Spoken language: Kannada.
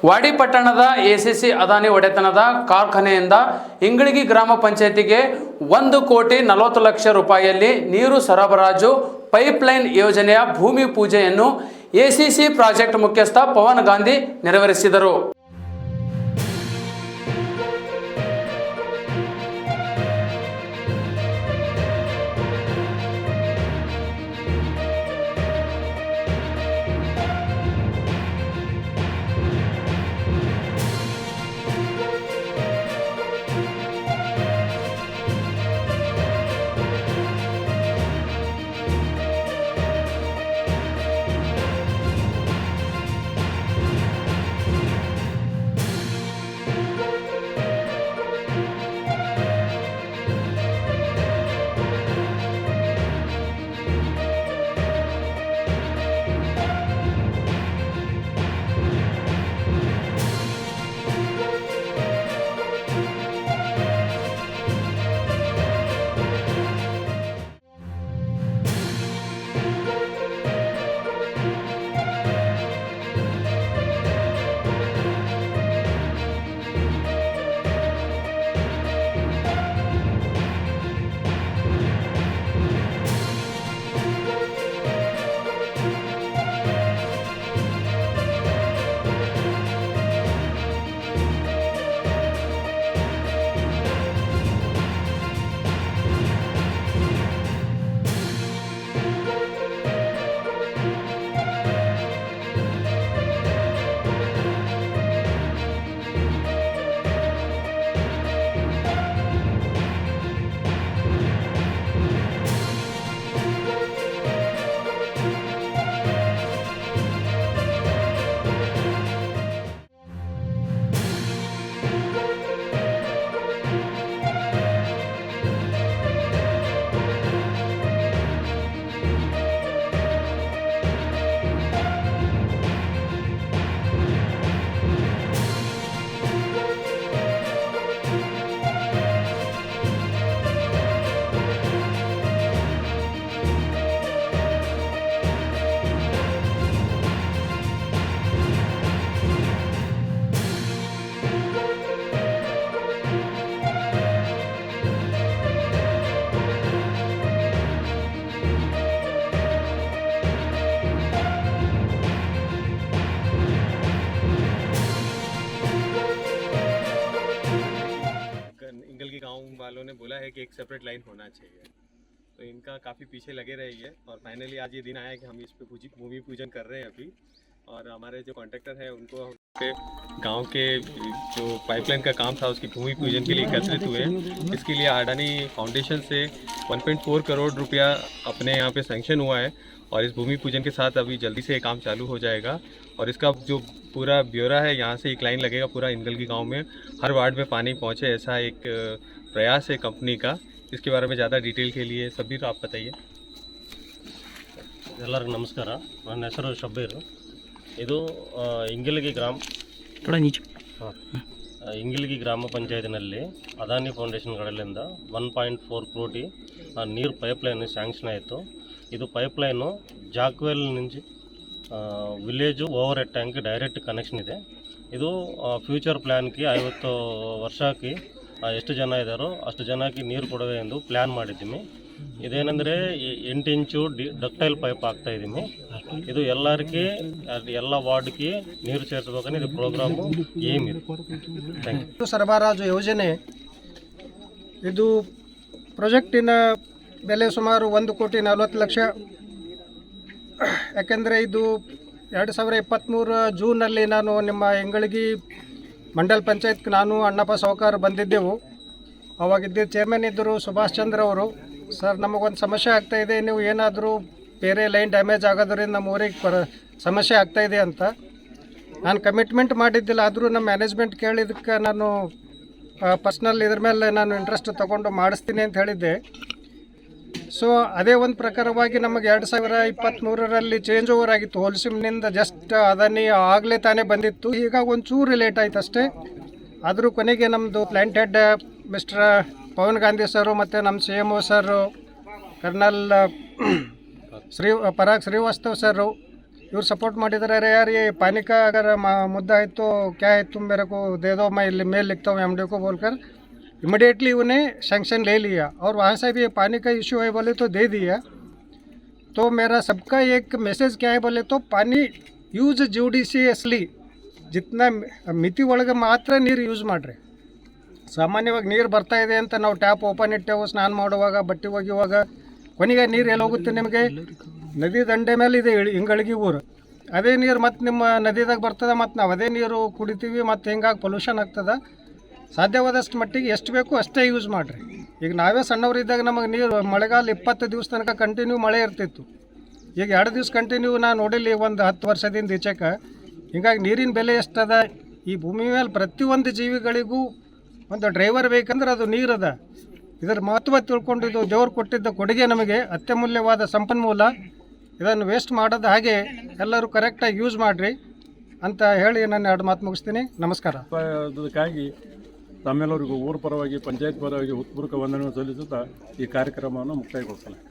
ವಾಡಿ ಪಟ್ಟಣದ ಎಸಿಸಿ ಅದಾನಿ ಒಡೆತನದ ಕಾರ್ಖಾನೆಯಿಂದ ಇಂಗಳಗಿ ಗ್ರಾಮ ಪಂಚಾಯತಿಗೆ 1,40,00,000 ರೂಪಾಯಿಯಲ್ಲಿ ನೀರು ಸರಬರಾಜು ಪೈಪ್ಲೈನ್ ಯೋಜನೆಯ ಭೂಮಿ ಪೂಜೆಯನ್ನು ಎಸಿಸಿ ಪ್ರಾಜೆಕ್ಟ್ ಮುಖ್ಯಸ್ಥ ಪವನ್ ಗಾಂಧಿ ನೆರವೇರಿಸಿದರು. इंगल के गांव वालों ने बोला है कि एक सेपरेट लाइन होना चाहिए, तो इनका काफ़ी पीछे लगे रहिए और फाइनली आज ये दिन आया कि हम इस पे भूमि पूजन कर रहे हैं अभी। और हमारे जो कॉन्ट्रैक्टर हैं उनको गांव के जो पाइपलाइन का काम था उसकी भूमि पूजन के लिए एकत्रित हुए। इसके लिए अडानी फाउंडेशन से 1.4 करोड़ रुपया अपने यहाँ पे सैंक्शन हुआ है और इस भूमि पूजन के साथ अभी जल्दी से काम चालू हो जाएगा। और इसका जो पूरा ब्यौरा है, यहाँ से एक लाइन लगेगा पूरा इंगलगी गांव में, हर वार्ड में पानी पहुँचे, ऐसा एक प्रयास है कंपनी का। इसके बारे में ज़्यादा डिटेल के लिए सब्बीर आप बताइए। ಎಲ್ಲರಿಗೂ ನಮಸ್ಕಾರ. ನನ್ನ ಹೆಸರು ಶಬ್ಬೀರ್. ಇದು ಇಂಗಲಗಿ ಗ್ರಾಮ ಪಂಚಾಯತಿನಲ್ಲಿ ಅದಾನಿ ಫೌಂಡೇಶನ್ ಕಡೆಯಿಂದ 1.4 ಕೋಟಿ ನೀರು ಪೈಪ್ಲೈನ್ ಸ್ಯಾಂಕ್ಷನ್ ಆಯಿತು. ಇದು ಪೈಪ್ಲೈನು ಜಾಕ್ವೆಲ್ నుంచి village over head tank direct connection ಇದೆ. ಇದು ಫ್ಯೂಚರ್ ಪ್ಲ್ಯಾನ್ಗೆ 50 ವರ್ಷಕ್ಕೆ ಎಷ್ಟು ಜನ ಇದ್ದಾರೋ ಅಷ್ಟು ಜನಕ್ಕೆ ನೀರು ಕೊಡುವೆ ಎಂದು ಪ್ಲ್ಯಾನ್ ಮಾಡಿದ್ದೀವಿ. ಇದೇನೆಂದರೆ 8 ಇಂಚು ಡಕ್ಟೈಲ್ ಪೈಪ್ ಹಾಕ್ತಾ ಇದ್ದೀವಿ. ಇದು ಎಲ್ಲರಿಗೆ ಎಲ್ಲ ವಾರ್ಡ್ಗೆ ನೀರು ಸೇರಿಸಬೇಕಂದ್ರೆ ಇದು ಪ್ರೋಗ್ರಾಮು ಏಮ್ ಇದೆ. Thank you. ಸರಬರಾಜು ಯೋಜನೆ ಇದು ಪ್ರಾಜೆಕ್ಟಿನ ಬೆಲೆ ಸುಮಾರು 1,40,00,000. ಯಾಕೆಂದರೆ ಇದು 2023 ಜೂನಲ್ಲಿ ನಾನು ನಿಮ್ಮ ಇಂಗಳಗಿ ಮಂಡಲ್ ಪಂಚಾಯತ್ಗೆ ನಾನು ಅಣ್ಣಪ್ಪ ಸಾವ್ಕಾರ್ ಬಂದಿದ್ದೆವು. ಅವಾಗಿದ್ದ ಚೇರ್ಮನ್ ಇದ್ದರು ಸುಭಾಷ್ ಚಂದ್ರ ಅವರು. ಸರ್, ನಮಗೊಂದು ಸಮಸ್ಯೆ ಆಗ್ತಾಯಿದೆ, ನೀವು ಏನಾದರೂ ಬೇರೆ ಲೈನ್ ಡ್ಯಾಮೇಜ್ ಆಗೋದ್ರಿಂದ ನಮ್ಮ ಊರಿಗೆ ಸಮಸ್ಯೆ ಆಗ್ತಾಯಿದೆ ಅಂತ ನಾನು ಕಮಿಟ್ಮೆಂಟ್ ಮಾಡಿದ್ದಿಲ್ಲ. ಆದರೂ ನಮ್ಮ ಮ್ಯಾನೇಜ್ಮೆಂಟ್ ಕೇಳಿದ್ದಕ್ಕೆ ನಾನು ಪರ್ಸ್ನಲ್ ಇದ್ರ ಮೇಲೆ ನಾನು ಇಂಟ್ರೆಸ್ಟ್ ತೊಗೊಂಡು ಮಾಡಿಸ್ತೀನಿ ಅಂತ ಹೇಳಿದ್ದೆ. ಸೊ ಅದೇ ಒಂದು ಪ್ರಕಾರವಾಗಿ ನಮಗೆ 2023ರಲ್ಲಿ ಚೇಂಜ್ ಓವರ್ ಆಗಿತ್ತು. ಹೋಲ್ಸಿಮ್ನಿಂದ ಜಸ್ಟ್ ಅದಾನಿ ಆಗಲೇ ತಾನೇ ಬಂದಿತ್ತು. ಈಗ ಒಂಚೂರು ಲೇಟ್ ಆಯ್ತು ಅಷ್ಟೇ. ಆದರೂ ಕೊನೆಗೆ ನಮ್ಮದು plant head mister Pavan Gandhi sir ಮತ್ತು ನಮ್ಮ CMO sir, colonel Parag Shrivastav sir ever support ಮಾಡಿದ್ದಾರೆ अरे यार ये पानी का अगर मुद्दा है तो क्या है तुम मेरे को दे दो, मैं मेल लिखता हूँ एमडी को बोलकर इमिडिएटली उन्हें सैंक्शन ले लिया और वहाँ से भी पानी का इशू है बोले तो दे दिया। तो मेरा सबका एक मैसेज क्या है बोले तो पानी ಯೂಸ್ ಜುಡಿಷಿಯಸ್ಲಿ जितना ಮಿತಿ ಒಳಗೆ ಮಾತ್ರ ನೀರು ಯೂಸ್ ಮಾಡಿರಿ। ಸಾಮಾನ್ಯವಾಗಿ ನೀರು ಬರ್ತಾ ಇದೆ ಅಂತ ನಾವು ಟ್ಯಾಪ್ ಓಪನ್ ಇಟ್ಟೆವು, ಸ್ನಾನ ಮಾಡುವಾಗ ಬಟ್ಟೆ ಒಗೆಯುವಾಗ ಕೊನೆಗೆ ನೀರು ಎಲ್ಲಿ ಹೋಗುತ್ತೆ ನಿಮಗೆ? ನದಿ ದಂಡೆ ಮೇಲೆ ಇದೆ ಇಂಗಳಗಿ ಊರು, ಅದೇ ನೀರು ಮತ್ತು ನಿಮ್ಮ ನದಿದಾಗ ಬರ್ತದೆ, ಮತ್ತು ನಾವು ಅದೇ ನೀರು ಕುಡಿತೀವಿ, ಮತ್ತು ಹಿಂಗಾಗಿ ಪೊಲ್ಯೂಷನ್ ಆಗ್ತದೆ। ಸಾಧ್ಯವಾದಷ್ಟು ಮಟ್ಟಿಗೆ ಎಷ್ಟು ಬೇಕು ಅಷ್ಟೇ ಯೂಸ್ ಮಾಡಿರಿ। ಈಗ ನಾವೇ ಸಣ್ಣವರಿದ್ದಾಗ ನಮಗೆ ನೀರು ಮಳೆಗಾಲ 20 ದಿವಸ ತನಕ ಕಂಟಿನ್ಯೂ ಮಳೆ ಇರ್ತಿತ್ತು, ಈಗ 2 ದಿವಸ ಕಂಟಿನ್ಯೂ ನಾನು ನೋಡಿಲ್ಲಿ ಒಂದು 10 ವರ್ಷದಿಂದ ಈಚೆಗೆ। ಹೀಗಾಗಿ ನೀರಿನ ಬೆಲೆ ಎಷ್ಟದ, ಈ ಭೂಮಿ ಮೇಲೆ ಪ್ರತಿಯೊಂದು ಜೀವಿಗಳಿಗೂ ಒಂದು ಡ್ರೈವರ್ ಬೇಕಂದ್ರೆ ಅದು ನೀರದ, ಇದರ ಮಹತ್ವ ತಿಳ್ಕೊಂಡು ಇದು ದೇವ್ರು ಕೊಟ್ಟಿದ್ದ ಕೊಡುಗೆ, ನಮಗೆ ಅತ್ಯಮೂಲ್ಯವಾದ ಸಂಪನ್ಮೂಲ, ಇದನ್ನು ವೇಸ್ಟ್ ಮಾಡೋದು ಹಾಗೆ ಎಲ್ಲರೂ ಕರೆಕ್ಟಾಗಿ ಯೂಸ್ ಮಾಡಿರಿ ಅಂತ ಹೇಳಿ ನಾನು 2 ಮಾತು ಮುಗಿಸ್ತೀನಿ। ನಮಸ್ಕಾರ। ಅದಕ್ಕಾಗಿ ತಮ್ಮೆಲ್ಲರಿಗೂ ಊರ ಪರವಾಗಿ ಪಂಚಾಯತ್ ಪರವಾಗಿ ಹೃತ್ಪೂರ್ವಕ ವಂದನೆಯನ್ನು ಸಲ್ಲಿಸುತ್ತಾ ಈ ಕಾರ್ಯಕ್ರಮವನ್ನು ಮುಕ್ತಾಯಗೊಳಿಸಲಾಗಿದೆ।